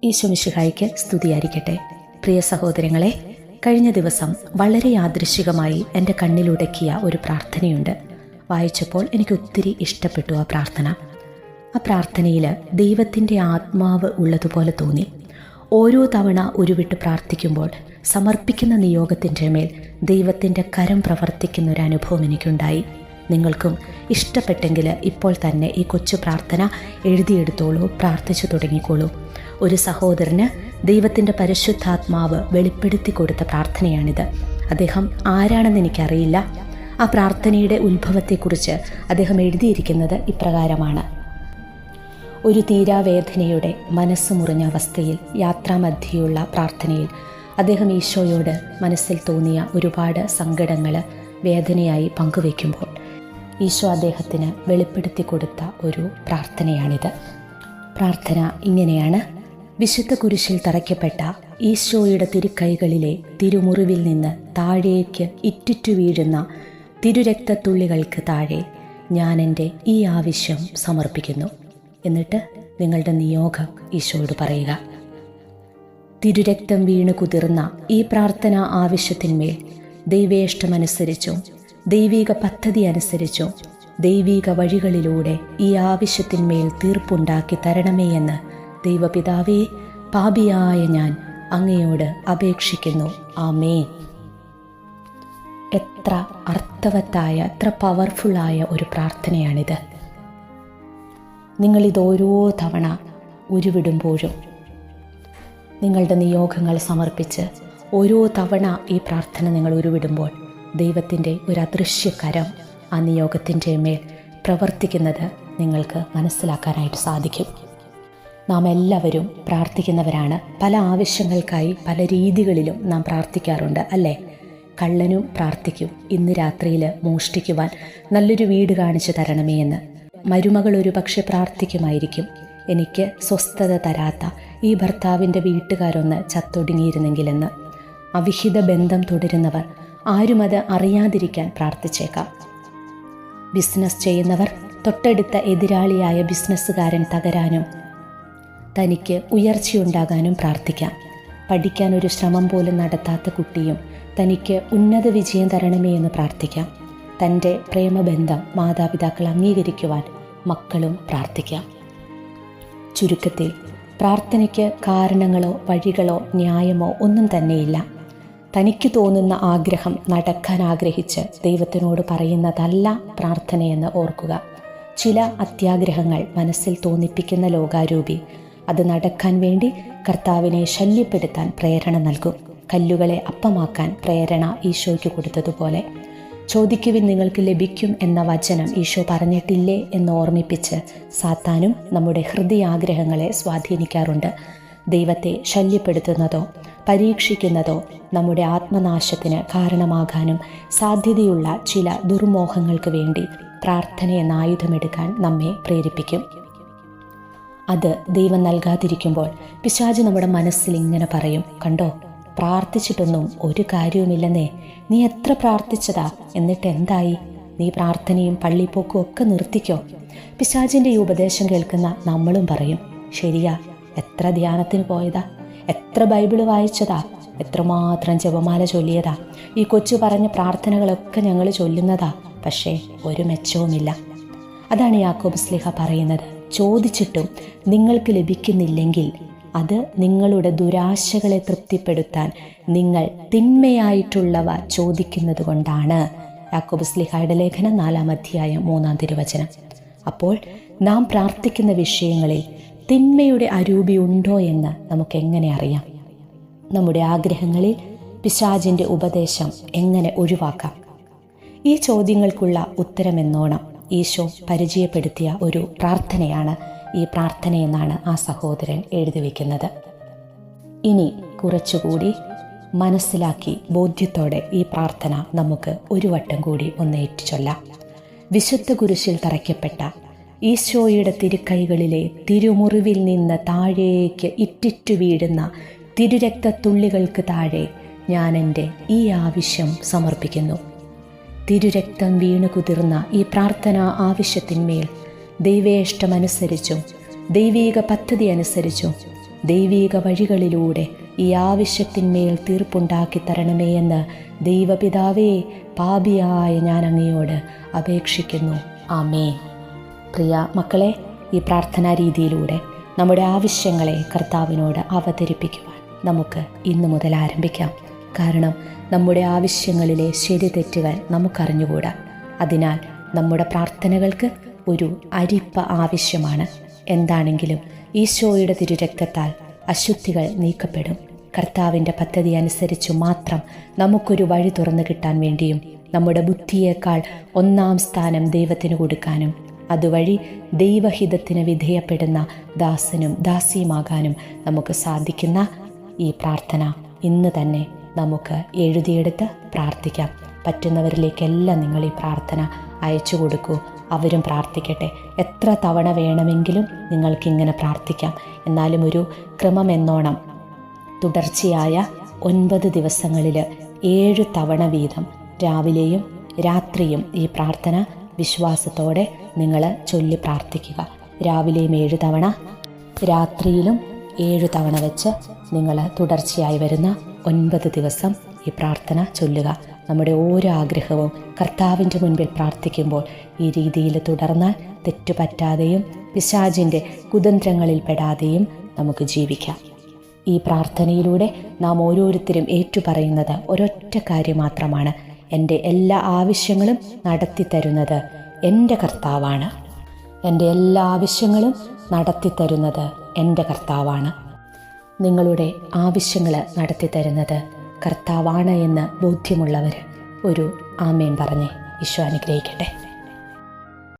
ഈശോ മിശിഹായ്ക്ക് സ്തുതിയായിരിക്കട്ടെ. പ്രിയ സഹോദരങ്ങളെ, കഴിഞ്ഞ ദിവസം വളരെ യാദൃശ്ചികമായി എൻ്റെ കണ്ണിലുടക്കിയ ഒരു പ്രാർത്ഥനയുണ്ട്. വായിച്ചപ്പോൾ എനിക്ക് ഒത്തിരി ഇഷ്ടപ്പെട്ടു ആ പ്രാർത്ഥന. ആ പ്രാർത്ഥനയിൽ ദൈവത്തിൻ്റെ ആത്മാവ് ഉള്ളതുപോലെ തോന്നി. ഓരോ തവണ ഉരുവിട്ട് പ്രാർത്ഥിക്കുമ്പോൾ സമർപ്പിക്കുന്ന നിയോഗത്തിൻ്റെ മേൽ ദൈവത്തിൻ്റെ കരം പ്രവർത്തിക്കുന്ന ഒരു അനുഭവം എനിക്കുണ്ടായി. നിങ്ങൾക്കും ഇഷ്ടപ്പെട്ടെങ്കിൽ ഇപ്പോൾ തന്നെ ഈ കൊച്ചു പ്രാർത്ഥന എഴുതിയെടുത്തോളൂ, പ്രാർത്ഥിച്ചു തുടങ്ങിക്കോളൂ. ഒരു സഹോദരന് ദൈവത്തിൻ്റെ പരിശുദ്ധാത്മാവ് വെളിപ്പെടുത്തി കൊടുത്ത പ്രാർത്ഥനയാണിത്. അദ്ദേഹം ആരാണെന്ന് എനിക്കറിയില്ല. ആ പ്രാർത്ഥനയുടെ ഉത്ഭവത്തെക്കുറിച്ച് അദ്ദേഹം എഴുതിയിരിക്കുന്നത് ഇപ്രകാരമാണ്: ഒരു തീരാവേദനയുടെ മനസ്സ് മുറിഞ്ഞ അവസ്ഥയിൽ യാത്രാമധ്യയുള്ള പ്രാർത്ഥനയിൽ അദ്ദേഹം ഈശോയോട് മനസ്സിൽ തോന്നിയ ഒരുപാട് സങ്കടങ്ങൾ വേദനയായി പങ്കുവയ്ക്കുമ്പോൾ ഈശോ അദ്ദേഹത്തിന് വെളിപ്പെടുത്തി കൊടുത്ത ഒരു പ്രാർത്ഥനയാണിത്. പ്രാർത്ഥന ഇങ്ങനെയാണ്: വിശുദ്ധ കുരിശിൽ തറയ്ക്കപ്പെട്ട ഈശോയുടെ തിരുക്കൈകളിലെ തിരുമുറിവിൽ നിന്ന് താഴേക്ക് ഇറ്റിറ്റു വീഴുന്ന തിരുരക്തത്തുള്ളികൾക്ക് താഴെ ഞാൻ എൻ്റെ ഈ ആവശ്യം സമർപ്പിക്കുന്നു. എന്നിട്ട് നിങ്ങളുടെ നിയോഗം ഈശോയോട് പറയുക. തിരുരക്തം വീണ് കുതിർന്ന ഈ പ്രാർത്ഥന ആവശ്യത്തിന്മേൽ ദൈവേഷ്ടമനുസരിച്ചും ദൈവിക പദ്ധതി അനുസരിച്ചും ദൈവിക വഴികളിലൂടെ ഈ ആവശ്യത്തിന്മേൽ തീർപ്പുണ്ടാക്കി തരണമേ എന്ന് ദൈവപിതാവേ, പാപിയായ ഞാൻ അങ്ങയോട് അപേക്ഷിക്കുന്നു. ആമേൻ. എത്ര അർത്ഥവത്തായ, എത്ര പവർഫുള്ളായ ഒരു പ്രാർത്ഥനയാണിത്. നിങ്ങളിതോരോ തവണ ഉരുവിടുമ്പോഴും നിങ്ങളുടെ നിയോഗങ്ങൾ സമർപ്പിച്ച് ഓരോ തവണ ഈ പ്രാർത്ഥന നിങ്ങൾ ഉരുവിടുമ്പോൾ ദൈവത്തിൻ്റെ ഒരു അദൃശ്യകരം ആ നിയോഗത്തിൻ്റെ മേൽ പ്രവർത്തിക്കുന്നത് നിങ്ങൾക്ക് മനസ്സിലാക്കാനായിട്ട് സാധിക്കും. നാം എല്ലാവരും പ്രാർത്ഥിക്കുന്നവരാണ്. പല ആവശ്യങ്ങൾക്കായി പല രീതികളിലും നാം പ്രാർത്ഥിക്കാറുണ്ട്, അല്ലേ? കള്ളനും പ്രാർത്ഥിക്കും, ഇന്ന് രാത്രിയിൽ മോഷ്ടിക്കുവാൻ നല്ലൊരു വീട് കാണിച്ചു തരണമേ എന്ന്. മരുമകൾ ഒരു പക്ഷെ പ്രാർത്ഥിക്കുമായിരിക്കും, എനിക്ക് സ്വസ്ഥത തരാത്ത ഈ ഭർത്താവിൻ്റെ വീട്ടുകാരൊന്ന് ചത്തൊടുങ്ങിയിരുന്നെങ്കിലെന്ന്. അവിഹിത ബന്ധം തുടരുന്നവർ ആരും അത് അറിയാതിരിക്കാൻ പ്രാർത്ഥിച്ചേക്കാം. ബിസിനസ് ചെയ്യുന്നവർ തൊട്ടടുത്ത എതിരാളിയായ ബിസിനസ്സുകാരൻ തകരാനും തനിക്ക് ഉയർച്ചയുണ്ടാകാനും പ്രാർത്ഥിക്കാം. പഠിക്കാൻ ഒരു ശ്രമം പോലും നടത്താത്ത കുട്ടിയും തനിക്ക് ഉന്നത വിജയം തരണമേ എന്ന് പ്രാർത്ഥിക്കാം. തൻ്റെ പ്രേമബന്ധം മാതാപിതാക്കൾ അംഗീകരിക്കുവാൻ മക്കളും പ്രാർത്ഥിക്കാം. ചുരുക്കത്തിൽ, പ്രാർത്ഥനയ്ക്ക് കാരണങ്ങളോ വഴികളോ ന്യായമോ ഒന്നും തന്നെയില്ല. തനിക്ക് തോന്നുന്ന ആഗ്രഹം നടക്കാൻ ആഗ്രഹിച്ച് ദൈവത്തിനോട് പറയുന്നതല്ല പ്രാർത്ഥനയെന്ന് ഓർക്കുക. ചില അത്യാഗ്രഹങ്ങൾ മനസ്സിൽ തോന്നിപ്പിക്കുന്ന ലോകാരൂപി അത് നടക്കാൻ വേണ്ടി കർത്താവിനെ ശല്യപ്പെടുത്താൻ പ്രേരണ നൽകും. കല്ലുകളെ അപ്പമാക്കാൻ പ്രേരണ ഈശോയ്ക്ക് കൊടുത്തതുപോലെ ചോദിക്കുവിൻ നിങ്ങൾക്ക് ലഭിക്കും എന്ന വചനം ഈശോ പറഞ്ഞിട്ടില്ലേ എന്ന് ഓർമ്മിപ്പിച്ച് സാത്താനും നമ്മുടെ ഹൃദയാഗ്രഹങ്ങളെ സ്വാധീനിക്കാറുണ്ട്. ദൈവത്തെ ശല്യപ്പെടുത്തുന്നതോ പരീക്ഷിക്കുന്നതോ നമ്മുടെ ആത്മനാശത്തിന് കാരണമാകാനും സാധ്യതയുള്ള ചില ദുർമോഹങ്ങൾക്ക് വേണ്ടി പ്രാർത്ഥനയെന്ന ആയുധമെടുക്കാൻ നമ്മെ പ്രേരിപ്പിക്കും. അത് ദൈവം നൽകാതിരിക്കുമ്പോൾ പിശാച് നമ്മുടെ മനസ്സിൽ ഇങ്ങനെ പറയും: കണ്ടോ, പ്രാർത്ഥിച്ചിട്ടൊന്നും ഒരു കാര്യവുമില്ലെന്നേ, നീ എത്ര പ്രാർത്ഥിച്ചതാ, എന്നിട്ട് എന്തായി? നീ പ്രാർത്ഥനയും പള്ളിപ്പോക്കും ഒക്കെ നിർത്തിക്കോ. പിശാചിൻ്റെ ഈ ഉപദേശം കേൾക്കുന്ന നമ്മളും പറയും: ശരിയാ, എത്ര ധ്യാനത്തിന് പോയതാ, എത്ര ബൈബിള് വായിച്ചതാ, എത്രമാത്രം ജപമാല ചൊല്ലിയതാ, ഈ കൊച്ചു പറഞ്ഞ പ്രാർത്ഥനകളൊക്കെ ഞങ്ങൾ ചൊല്ലുന്നതാ, പക്ഷേ ഒരു മെച്ചവുമില്ല. അതാണ് യാക്കോബ് ശ്ലീഹ പറയുന്നത്: ചോദിച്ചിട്ടും നിങ്ങൾക്ക് ലഭിക്കുന്നില്ലെങ്കിൽ അത് നിങ്ങളുടെ ദുരാശകളെ തൃപ്തിപ്പെടുത്താൻ നിങ്ങൾ തിന്മയായിട്ടുള്ളവ ചോദിക്കുന്നത് കൊണ്ടാണ്. യാക്കോബ് ശ്ലീഹയുടെ ലേഖനം 4-ാം അധ്യായം 3-ാം തിരുവചനം. അപ്പോൾ നാം പ്രാർത്ഥിക്കുന്ന വിഷയങ്ങളിൽ തിന്മയുടെ അരൂപി ഉണ്ടോ എന്ന് നമുക്ക് എങ്ങനെ അറിയാം? നമ്മുടെ ആഗ്രഹങ്ങളിൽ പിശാചിൻ്റെ ഉപദേശം എങ്ങനെ ഒഴിവാക്കാം? ഈ ചോദ്യങ്ങൾക്കുള്ള ഉത്തരമെന്നോണം ഈശോ പരിചയപ്പെടുത്തിയ ഒരു പ്രാർത്ഥനയാണ് ഈ പ്രാർത്ഥനയെന്നാണ് ആ സഹോദരൻ എഴുതി വയ്ക്കുന്നത്. ഇനി കുറച്ചുകൂടി മനസ്സിലാക്കി ബോധ്യത്തോടെ ഈ പ്രാർത്ഥന നമുക്ക് ഒരു വട്ടം കൂടി ഒന്ന് ഏറ്റുചൊല്ലാം. വിശുദ്ധ കുരിശിൽ തറയ്ക്കപ്പെട്ട ഈശോയുടെ തിരുക്കൈകളിലെ തിരുമുറിവിൽ നിന്ന് താഴേക്ക് ഇറ്റിറ്റു വീഴുന്ന തിരുരക്തത്തുള്ളികൾക്ക് താഴെ ഞാൻ എൻ്റെ ഈ ആവശ്യം സമർപ്പിക്കുന്നു. തിരുരക്തം വീണു കുതിർന്ന ഈ പ്രാർത്ഥനാ ആവശ്യത്തിന്മേൽ ദൈവേഷ്ടമനുസരിച്ചും ദൈവീക പദ്ധതി അനുസരിച്ചും ദൈവീക വഴികളിലൂടെ ഈ ആവശ്യത്തിന്മേൽ തീർപ്പുണ്ടാക്കി തരണമേ എന്ന് ദൈവപിതാവേ, പാപിയായ ഞാൻ അങ്ങയോട് അപേക്ഷിക്കുന്നു. ആമേൻ. പ്രിയ മക്കളെ, ഈ പ്രാർത്ഥനാ രീതിയിലൂടെ നമ്മുടെ ആവശ്യങ്ങളെ കർത്താവിനോട് അവതരിപ്പിക്കുവാൻ നമുക്ക് ഇന്നു മുതൽ ആരംഭിക്കാം. കാരണം നമ്മുടെ ആവശ്യങ്ങളിലെ ശരി തെറ്റുകൾ നമുക്കറിഞ്ഞുകൂടാ. അതിനാൽ നമ്മുടെ പ്രാർത്ഥനകൾക്ക് ഒരു അരിപ്പ ആവശ്യമാണ്. എന്താണെങ്കിലും ഈശോയുടെ തിരുരക്തത്താൽ അശുദ്ധികൾ നീക്കപ്പെടും. കർത്താവിൻ്റെ പദ്ധതി അനുസരിച്ചു മാത്രം നമുക്കൊരു വഴി തുറന്നു കിട്ടാൻ വേണ്ടിയും നമ്മുടെ ബുദ്ധിയേക്കാൾ ഒന്നാം സ്ഥാനം ദൈവത്തിന് കൊടുക്കാനും അതുവഴി ദൈവഹിതത്തിന് വിധേയപ്പെടുന്ന ദാസനും ദാസിയുമാകാനും നമുക്ക് സാധിക്കുന്ന ഈ പ്രാർത്ഥന ഇന്ന് തന്നെ നമുക്ക് എഴുതിയെടുത്ത് പ്രാർത്ഥിക്കാം. പറ്റുന്നവരിലേക്കെല്ലാം നിങ്ങൾ ഈ പ്രാർത്ഥന അയച്ചു കൊടുക്കൂ. അവരും പ്രാർത്ഥിക്കട്ടെ. എത്ര തവണ വേണമെങ്കിലും നിങ്ങൾക്കിങ്ങനെ പ്രാർത്ഥിക്കാം. എന്നാലും ഒരു ക്രമമെന്നോണം തുടർച്ചയായ 9 ദിവസങ്ങളിൽ 7 തവണ വീതം രാവിലെയും രാത്രിയും ഈ പ്രാർത്ഥന വിശ്വാസത്തോടെ നിങ്ങൾ ചൊല്ലി പ്രാർത്ഥിക്കുക. രാവിലെയും 7 തവണ, രാത്രിയിലും 7 തവണ വെച്ച് നിങ്ങൾ തുടർച്ചയായി വരുന്ന 9 ദിവസം ഈ പ്രാർത്ഥന ചൊല്ലുക. നമ്മുടെ ഓരോ ആഗ്രഹവും കർത്താവിൻ്റെ മുൻപിൽ പ്രാർത്ഥിക്കുമ്പോൾ ഈ രീതിയിൽ തുടർന്നാൽ തെറ്റുപറ്റാതെയും പിശാചിൻ്റെ കുതന്ത്രങ്ങളിൽ പെടാതെയും നമുക്ക് ജീവിക്കാം. ഈ പ്രാർത്ഥനയിലൂടെ നാം ഓരോരുത്തരും ഏറ്റുപറയുന്നത് ഒരൊറ്റ കാര്യം മാത്രമാണ്: എൻ്റെ എല്ലാ ആവശ്യങ്ങളും നടത്തിത്തരുന്നത് എൻ്റെ കർത്താവാണ്. എൻ്റെ എല്ലാ ആവശ്യങ്ങളും നടത്തിത്തരുന്നത് എൻ്റെ കർത്താവാണ്. നിങ്ങളുടെ ആവശ്യങ്ങൾ നടത്തിത്തരുന്നത് കർത്താവാണ് എന്ന് ബോധ്യമുള്ളവർ ഒരു ആമേൻ പറഞ്ഞ് ഈശോ അനുഗ്രഹിക്കട്ടെ.